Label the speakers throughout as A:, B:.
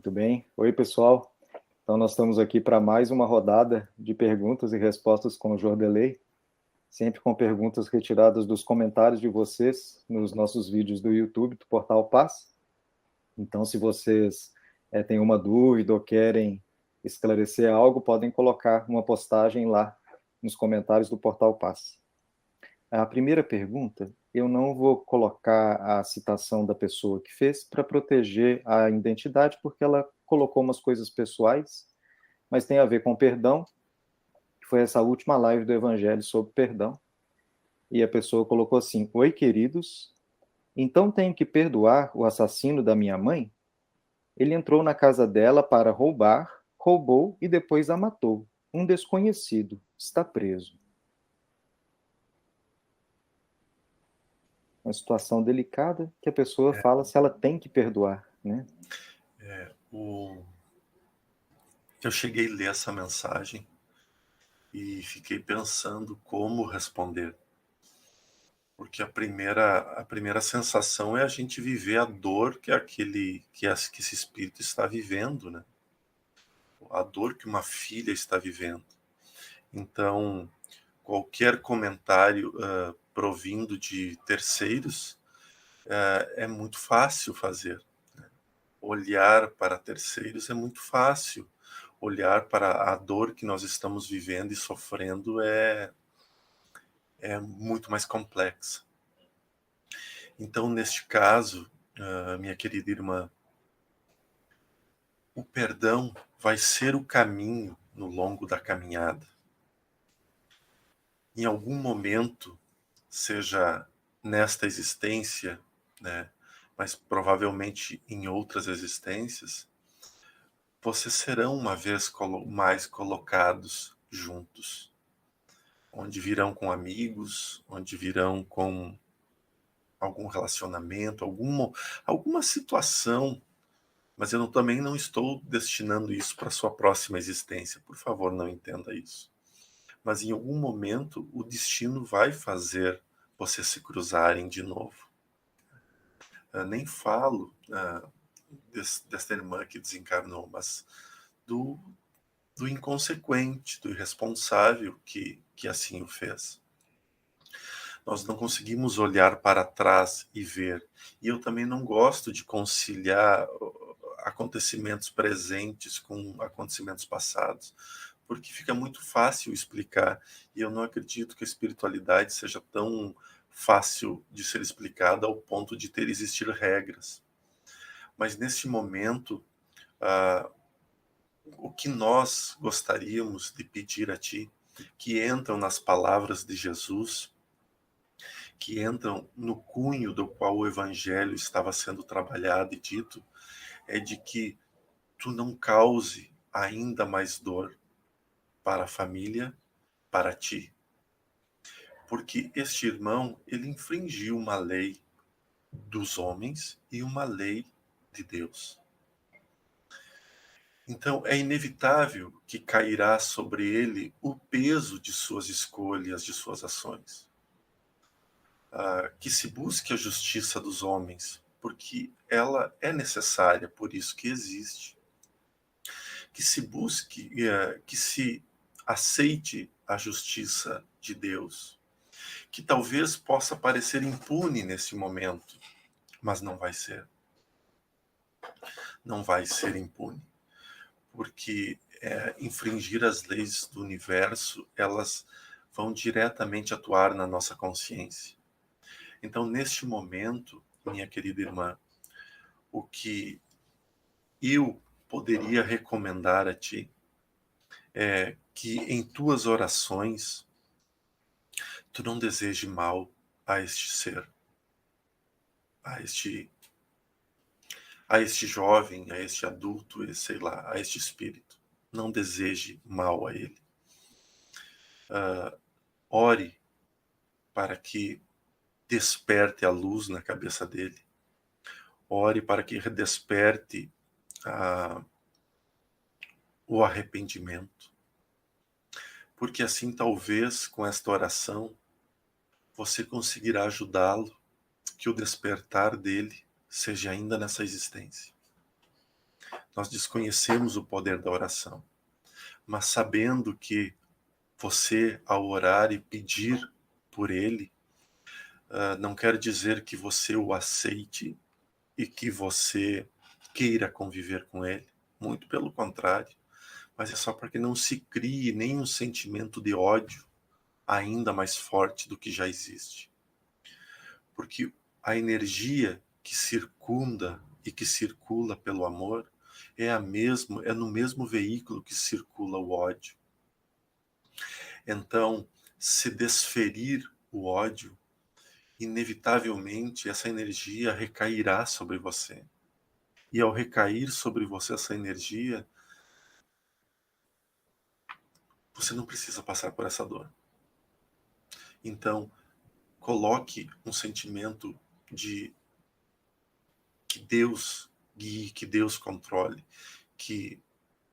A: Muito bem. Oi, pessoal. Então, nós estamos aqui para mais uma rodada de perguntas e respostas com o Jordelei, sempre com perguntas retiradas dos comentários de vocês nos nossos vídeos do YouTube, do Portal Paz. Então, se vocês têm uma dúvida ou querem esclarecer algo, podem colocar uma postagem lá nos comentários do Portal Paz. A primeira pergunta, eu não vou colocar a citação da pessoa que fez para proteger a identidade, porque ela colocou umas coisas pessoais, mas tem a ver com perdão, que foi essa última live do Evangelho sobre perdão. E a pessoa colocou assim: Oi, queridos, então tenho que perdoar o assassino da minha mãe? Ele entrou na casa dela para roubar, roubou e depois a matou. Um desconhecido está preso. Uma situação delicada que a pessoa fala se ela tem que perdoar, né?
B: Eu cheguei a ler essa mensagem e fiquei pensando como responder. Porque a primeira sensação é a gente viver a dor que esse espírito está vivendo, né? A dor que uma filha está vivendo. Então, qualquer comentário provindo de terceiros é muito fácil fazer. Né? Olhar para terceiros é muito fácil. Olhar para a dor que nós estamos vivendo e sofrendo é muito mais complexa. Então, neste caso, minha querida irmã, o perdão vai ser o caminho no longo da caminhada. Em algum momento, seja nesta existência, né, mas provavelmente em outras existências, vocês serão uma vez mais colocados juntos, onde virão com amigos, onde virão com algum relacionamento, alguma situação, mas eu também não estou destinando isso para sua próxima existência. Por favor, não entenda isso. Mas em algum momento o destino vai fazer vocês se cruzarem de novo. Eu nem falo desta irmã que desencarnou, mas do inconsequente, do irresponsável que assim o fez. Nós não conseguimos olhar para trás e ver. E eu também não gosto de conciliar acontecimentos presentes com acontecimentos passados, porque fica muito fácil explicar. E eu não acredito que a espiritualidade seja tão fácil de ser explicada ao ponto de existir regras. Mas nesse momento, o que nós gostaríamos de pedir a Ti, que entram nas palavras de Jesus, que entram no cunho do qual o Evangelho estava sendo trabalhado e dito, é de que Tu não cause ainda mais dor para a família, para Ti. Porque este irmão, ele infringiu uma lei dos homens e uma lei de Deus. Então, é inevitável que cairá sobre ele o peso de suas escolhas, de suas ações. Que se busque a justiça dos homens, porque ela é necessária, por isso que existe. Que se busque, que se aceite a justiça de Deus, que talvez possa parecer impune nesse momento, mas não vai ser. Não vai ser impune. Porque infringir as leis do universo, elas vão diretamente atuar na nossa consciência. Então, neste momento, minha querida irmã, o que eu poderia recomendar a ti é que em tuas orações tu não deseje mal a este ser, a este jovem, a este adulto, sei lá, a este espírito. Não deseje mal a ele. Ore para que desperte a luz na cabeça dele. Ore para que desperte o arrependimento. Porque assim, talvez, com esta oração, você conseguirá ajudá-lo, que o despertar dele seja ainda nessa existência. Nós desconhecemos o poder da oração, mas sabendo que você, ao orar e pedir por ele, não quer dizer que você o aceite e que você queira conviver com ele. Muito pelo contrário. Mas é só para que não se crie nenhum sentimento de ódio ainda mais forte do que já existe. Porque a energia que circunda e que circula pelo amor é no mesmo veículo que circula o ódio. Então, se desferir o ódio, inevitavelmente essa energia recairá sobre você. E ao recair sobre você essa energia, você não precisa passar por essa dor. Então, coloque um sentimento de que Deus guie, que Deus controle, que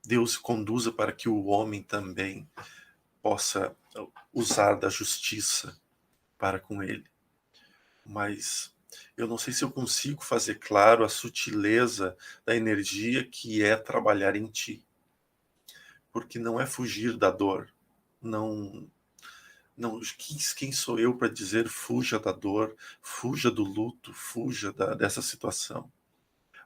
B: Deus conduza para que o homem também possa usar da justiça para com ele. Mas eu não sei se eu consigo fazer claro a sutileza da energia que é trabalhar em ti. Porque não é fugir da dor. Não, quem sou eu para dizer fuja da dor, fuja do luto, fuja dessa situação?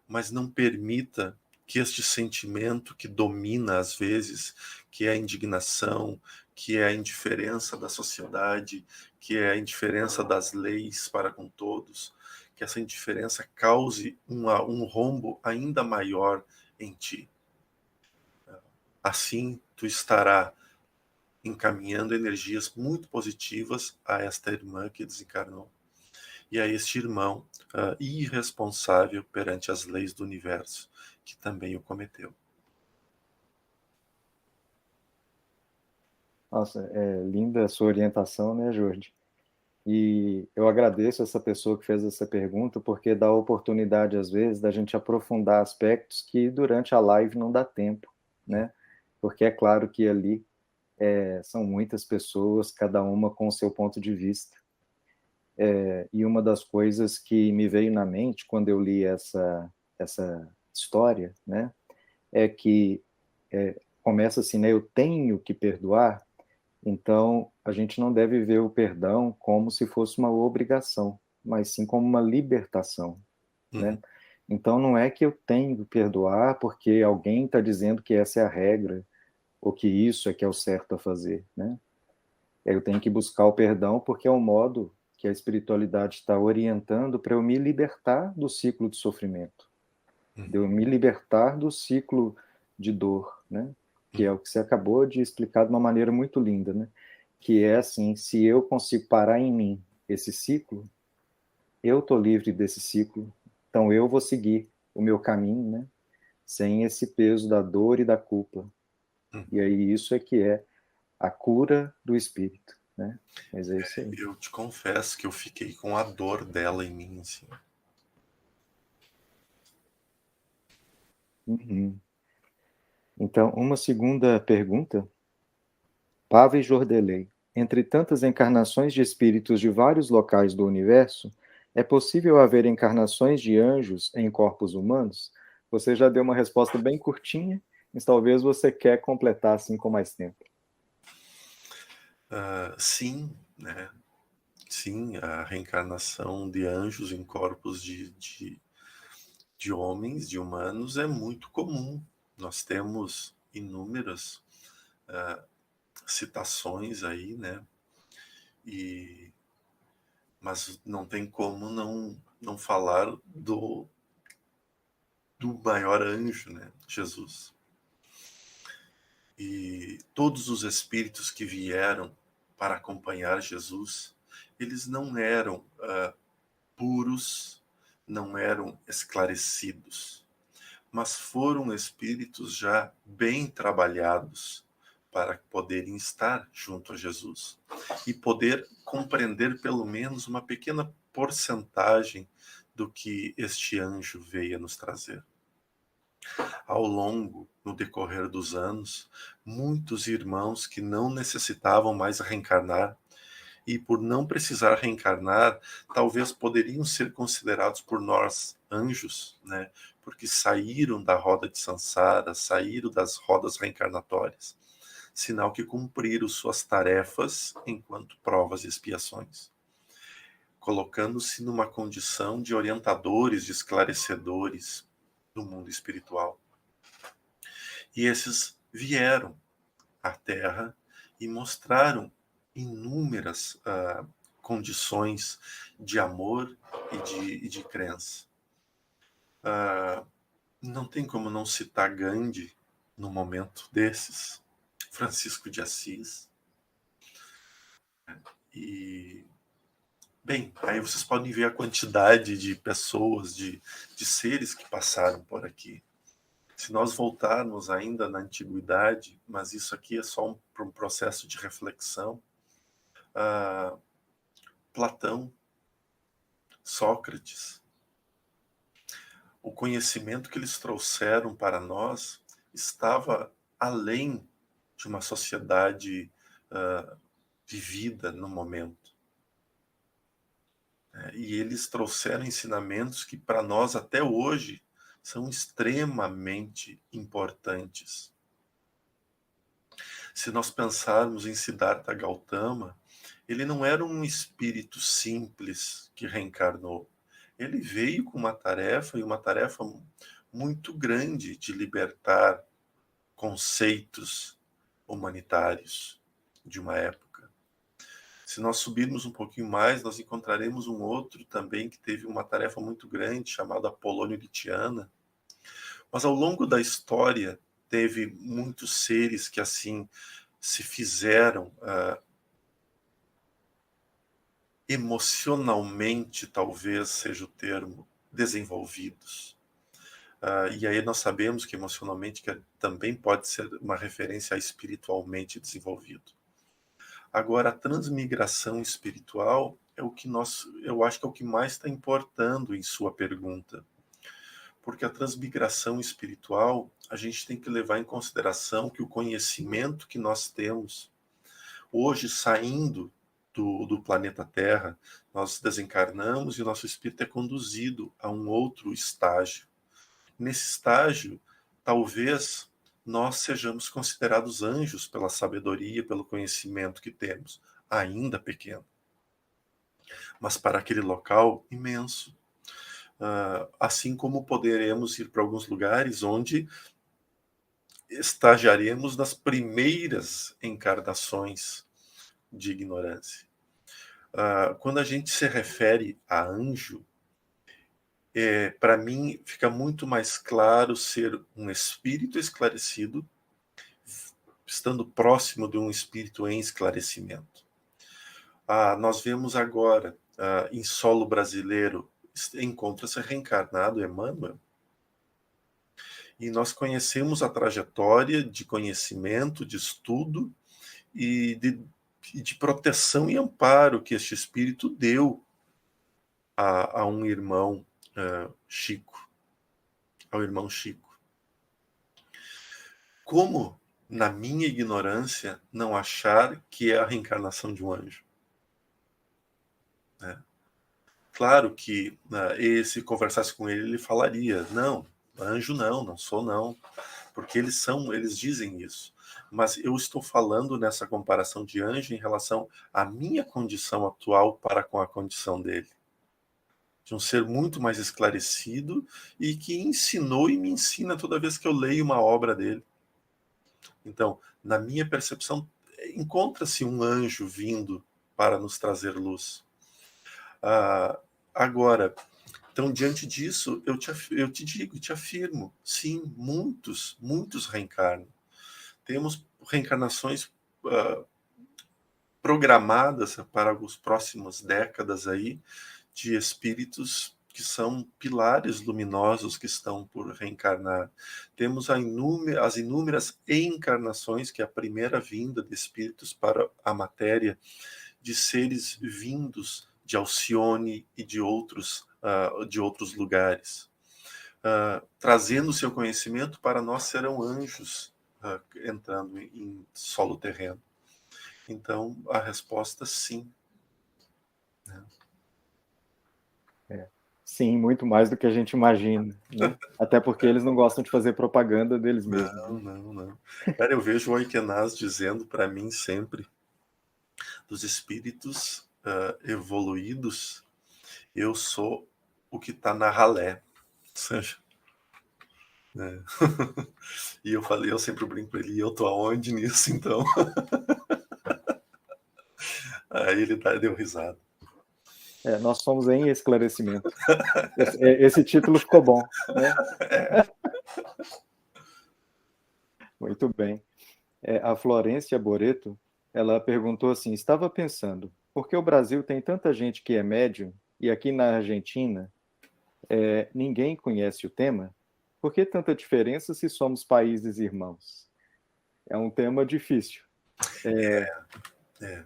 B: Mas não permita que este sentimento que domina às vezes, que é a indignação, que é a indiferença da sociedade, que é a indiferença das leis para com todos, que essa indiferença cause um rombo ainda maior em ti. Assim, tu estará encaminhando energias muito positivas a esta irmã que desencarnou e a este irmão irresponsável perante as leis do universo, que também o cometeu.
A: Nossa, é linda a sua orientação, né, Jorge? E eu agradeço essa pessoa que fez essa pergunta, porque dá a oportunidade, às vezes, da gente aprofundar aspectos que durante a live não dá tempo, né? Porque é claro que ali são muitas pessoas, cada uma com o seu ponto de vista. E uma das coisas que me veio na mente quando eu li essa história, né, é que começa assim, né, eu tenho que perdoar. Então, a gente não deve ver o perdão como se fosse uma obrigação, mas sim como uma libertação, né? Então, não é que eu tenho que perdoar porque alguém está dizendo que essa é a regra, ou que isso é que é o certo a fazer, né? Eu tenho que buscar o perdão porque é o modo que a espiritualidade está orientando para eu me libertar do ciclo de sofrimento, de eu me libertar do ciclo de dor, né? Que é o que você acabou de explicar de uma maneira muito linda, né? Que é assim, se eu consigo parar em mim esse ciclo, eu estou livre desse ciclo, então eu vou seguir o meu caminho, né? Sem esse peso da dor e da culpa. E aí isso é que é a cura do espírito, né? Mas é isso aí.
B: Eu te confesso que eu fiquei com a dor dela em mim, assim.
A: Uhum. Então, uma segunda pergunta. Pave Jordelei. Entre tantas encarnações de espíritos de vários locais do universo, é possível haver encarnações de anjos em corpos humanos? Você já deu uma resposta bem curtinha, mas talvez você quer completar assim com mais tempo.
B: Sim, né? Sim, a reencarnação de anjos em corpos de homens, de humanos, é muito comum. Nós temos inúmeras citações aí, né? Mas não tem como não falar do maior anjo, né? Jesus. E todos os espíritos que vieram para acompanhar Jesus, eles não eram puros, não eram esclarecidos, mas foram espíritos já bem trabalhados para poderem estar junto a Jesus e poder compreender pelo menos uma pequena porcentagem do que este anjo veio nos trazer. Ao longo, no decorrer dos anos, muitos irmãos que não necessitavam mais reencarnar e por não precisar reencarnar, talvez poderiam ser considerados por nós anjos, né? porque saíram da roda de Sansara, saíram das rodas reencarnatórias, sinal que cumpriram suas tarefas enquanto provas e expiações, colocando-se numa condição de orientadores, de esclarecedores do mundo espiritual. E esses vieram à Terra e mostraram inúmeras condições de amor e de crença. Não tem como não citar Gandhi no momento desses, Francisco de Assis. E, bem, aí vocês podem ver a quantidade de pessoas, de seres que passaram por aqui. Se nós voltarmos ainda na antiguidade, mas isso aqui é só um processo de reflexão, Platão, Sócrates, o conhecimento que eles trouxeram para nós estava além de uma sociedade vivida no momento. E eles trouxeram ensinamentos que para nós até hoje são extremamente importantes. Se nós pensarmos em Siddhartha Gautama, ele não era um espírito simples que reencarnou. Ele veio com uma tarefa, e uma tarefa muito grande, de libertar conceitos humanitários de uma época. Se nós subirmos um pouquinho mais, nós encontraremos um outro também que teve uma tarefa muito grande, chamado Apolônio de Tiana. Mas ao longo da história, teve muitos seres que assim se fizeram emocionalmente, talvez seja o termo, desenvolvidos. E aí nós sabemos que emocionalmente também pode ser uma referência a espiritualmente desenvolvido. Agora, a transmigração espiritual é o que eu acho que é o que mais está importando em sua pergunta. Porque a transmigração espiritual, a gente tem que levar em consideração que o conhecimento que nós temos hoje, saindo do planeta Terra, nós desencarnamos e o nosso espírito é conduzido a um outro estágio. Nesse estágio, talvez nós sejamos considerados anjos pela sabedoria, pelo conhecimento que temos, ainda pequeno, mas para aquele local imenso. Assim como poderemos ir para alguns lugares onde estagiaremos nas primeiras encarnações de ignorância. Quando a gente se refere a anjo, para mim fica muito mais claro ser um espírito esclarecido, estando próximo de um espírito em esclarecimento. Nós vemos agora, em solo brasileiro, encontra-se reencarnado Emmanuel, e nós conhecemos a trajetória de conhecimento, de estudo e de proteção e amparo que este espírito deu a um irmão Chico, ao irmão Chico. Como, na minha ignorância, não achar que é a reencarnação de um anjo? Claro que se conversasse com ele, ele falaria, não, anjo não sou não, porque eles dizem isso. Mas eu estou falando nessa comparação de anjo em relação à minha condição atual para com a condição dele. De um ser muito mais esclarecido e que ensinou e me ensina toda vez que eu leio uma obra dele. Então, na minha percepção, encontra-se um anjo vindo para nos trazer luz. Agora, então, diante disso, eu te digo, te afirmo, sim, muitos reencarnam. Temos reencarnações programadas para as próximas décadas aí, de espíritos que são pilares luminosos que estão por reencarnar. Temos as inúmeras encarnações, que é a primeira vinda de espíritos para a matéria, de seres vindos de Alcione e de outros lugares, trazendo o seu conhecimento para nós. Serão anjos entrando em solo terreno. Então, a resposta sim.
A: Sim, muito mais do que a gente imagina, né? Até porque eles não gostam de fazer propaganda deles mesmos,
B: Não,
A: né?
B: não, não. Cara, eu vejo o Oikenaz dizendo para mim sempre, dos espíritos evoluídos, eu sou o que está na ralé. Ou seja, né? E eu falei, eu sempre brinco com ele, e eu tô aonde nisso, então? Aí ele deu risada.
A: Nós somos em esclarecimento. Esse título ficou bom, né? Muito bem. A Florência Boreto, ela perguntou assim, estava pensando, por que o Brasil tem tanta gente que é médium e aqui na Argentina ninguém conhece o tema? Por que tanta diferença se somos países irmãos? É um tema difícil.
B: É.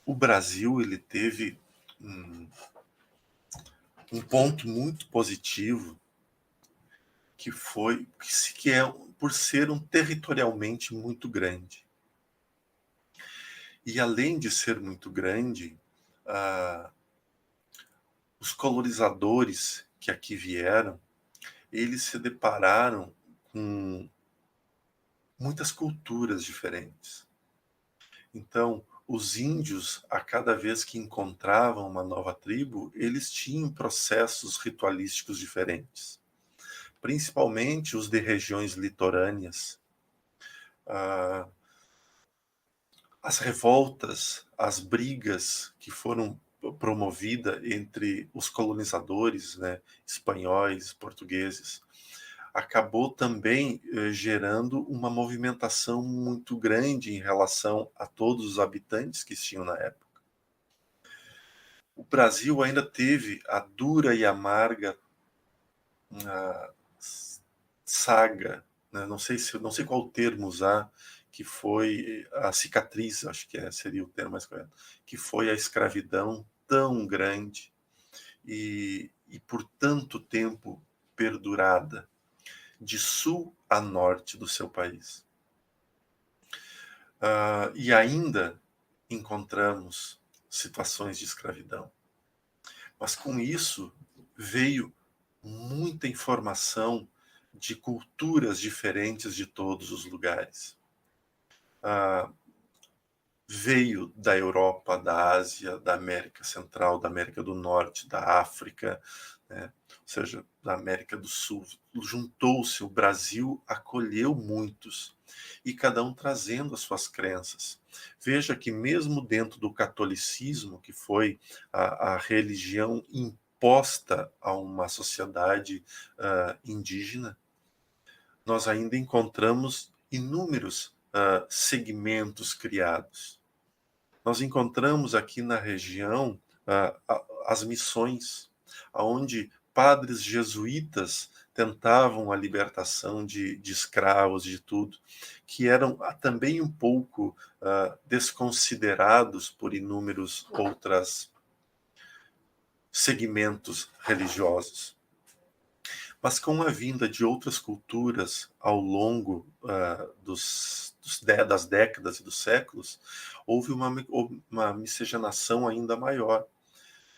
B: O Brasil, ele teve um ponto muito positivo, que é por ser territorialmente muito grande. E além de ser muito grande, os colonizadores que aqui vieram, eles se depararam com muitas culturas diferentes. Então, os índios, a cada vez que encontravam uma nova tribo, eles tinham processos ritualísticos diferentes, principalmente os de regiões litorâneas. As revoltas, as brigas que foram promovidas entre os colonizadores, né, espanhóis, portugueses, acabou também gerando uma movimentação muito grande em relação a todos os habitantes que tinham na época. O Brasil ainda teve a dura e amarga saga, né? Não sei qual termo usar, que foi a cicatriz, acho que seria o termo mais correto, que foi a escravidão tão grande e por tanto tempo perdurada, de sul a norte do seu país. E ainda encontramos situações de escravidão. Mas com isso veio muita informação de culturas diferentes de todos os lugares. Veio da Europa, da Ásia, da América Central, da América do Norte, da África, né? Ou seja, da América do Sul. Juntou-se, o Brasil acolheu muitos, e cada um trazendo as suas crenças. Veja que mesmo dentro do catolicismo, que foi a religião imposta a uma sociedade indígena, nós ainda encontramos inúmeros segmentos criados. Nós encontramos aqui na região as missões, onde padres jesuítas tentavam a libertação de escravos, de tudo, que eram também um pouco desconsiderados por inúmeros outros segmentos religiosos. Mas com a vinda de outras culturas ao longo das décadas e dos séculos, houve uma miscigenação ainda maior,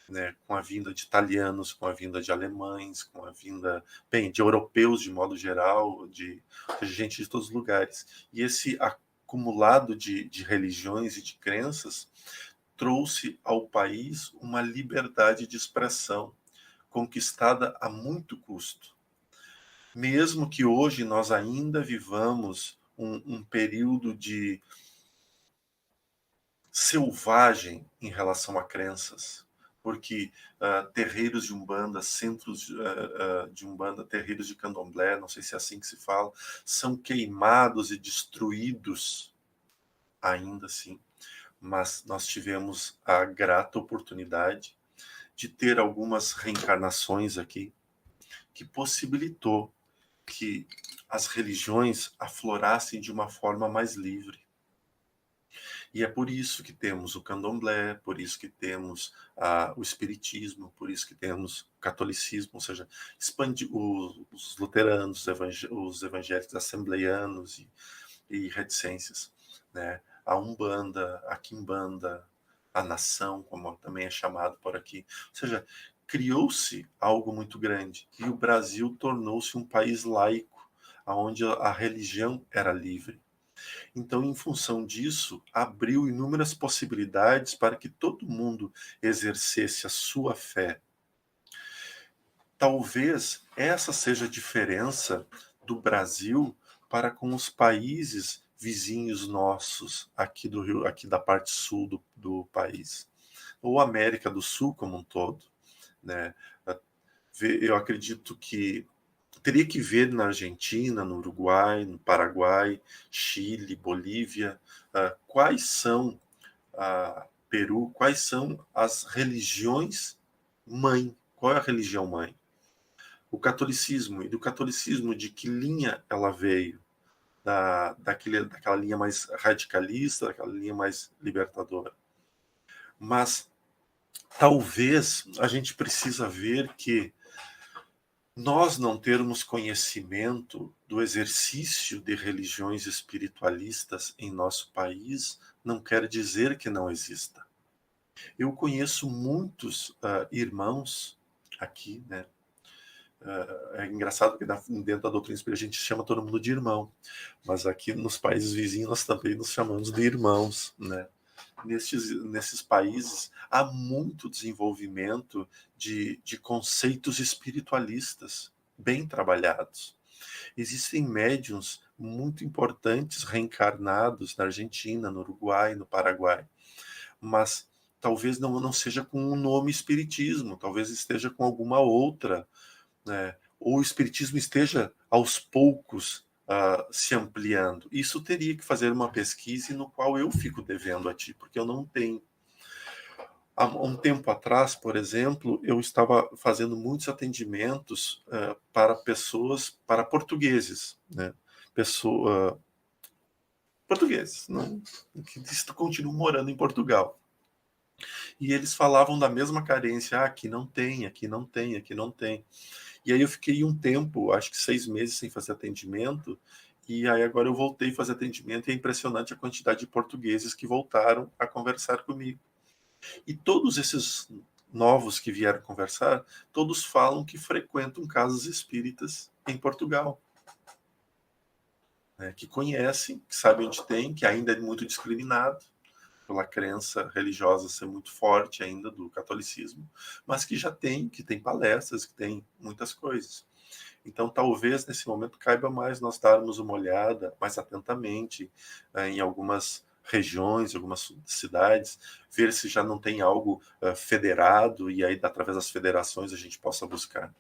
B: né? Com a vinda de italianos, com a vinda de alemães, com a vinda, de europeus de modo geral, de gente de todos os lugares. E esse acumulado de religiões e de crenças trouxe ao país uma liberdade de expressão, conquistada a muito custo. Mesmo que hoje nós ainda vivamos um período de selvagem em relação a crenças, porque terreiros de Umbanda, centros de Umbanda, terreiros de Candomblé, não sei se é assim que se fala, são queimados e destruídos ainda assim. Mas nós tivemos a grata oportunidade de ter algumas reencarnações aqui, que possibilitou que as religiões aflorassem de uma forma mais livre. E é por isso que temos o candomblé, por isso que temos o espiritismo, por isso que temos o catolicismo, ou seja, expande os luteranos, os evangélicos assembleianos e reticências, né? A Umbanda, a Quimbanda, a Nação, como também é chamado por aqui. Ou seja, criou-se algo muito grande e o Brasil tornou-se um país laico, onde a religião era livre. Então, em função disso, abriu inúmeras possibilidades para que todo mundo exercesse a sua fé. Talvez essa seja a diferença do Brasil para com os países vizinhos nossos aqui do Rio, aqui da parte sul do país, ou América do Sul como um todo, né? Eu acredito que teria que ver na Argentina, no Uruguai, no Paraguai, Chile, Bolívia, quais são, Peru, quais são as religiões mãe. Qual é a religião mãe? O catolicismo. E do catolicismo, de que linha ela veio? Daquela linha mais radicalista, daquela linha mais libertadora. Mas talvez a gente precisa ver que nós não termos conhecimento do exercício de religiões espiritualistas em nosso país não quer dizer que não exista. Eu conheço muitos irmãos aqui, né? É engraçado que dentro da doutrina espírita a gente chama todo mundo de irmão, mas aqui nos países vizinhos nós também nos chamamos de irmãos, né? Nesses países há muito desenvolvimento de conceitos espiritualistas bem trabalhados. Existem médiuns muito importantes reencarnados na Argentina, no Uruguai, no Paraguai, mas talvez não seja com o nome espiritismo, talvez esteja com alguma outra, né? Ou o espiritismo esteja aos poucos se ampliando. Isso teria que fazer uma pesquisa no qual eu fico devendo a ti, porque eu não tenho. Há um tempo atrás, por exemplo, eu estava fazendo muitos atendimentos para pessoas, para portugueses, né? Portugueses, não, que continuam morando em Portugal. E eles falavam da mesma carência, aqui não tem, aqui não tem, aqui não tem. E aí eu fiquei um tempo, acho que 6 meses sem fazer atendimento, e aí agora eu voltei a fazer atendimento e é impressionante a quantidade de portugueses que voltaram a conversar comigo. E todos esses novos que vieram conversar, todos falam que frequentam casas espíritas em Portugal. Né, que conhecem, que sabem onde tem, que ainda é muito discriminado pela crença religiosa ser muito forte ainda do catolicismo, mas que já tem, que tem palestras, que tem muitas coisas. Então, talvez nesse momento caiba mais nós darmos uma olhada mais atentamente em algumas regiões, algumas cidades, ver se já não tem algo federado e aí, através das federações, a gente possa buscar.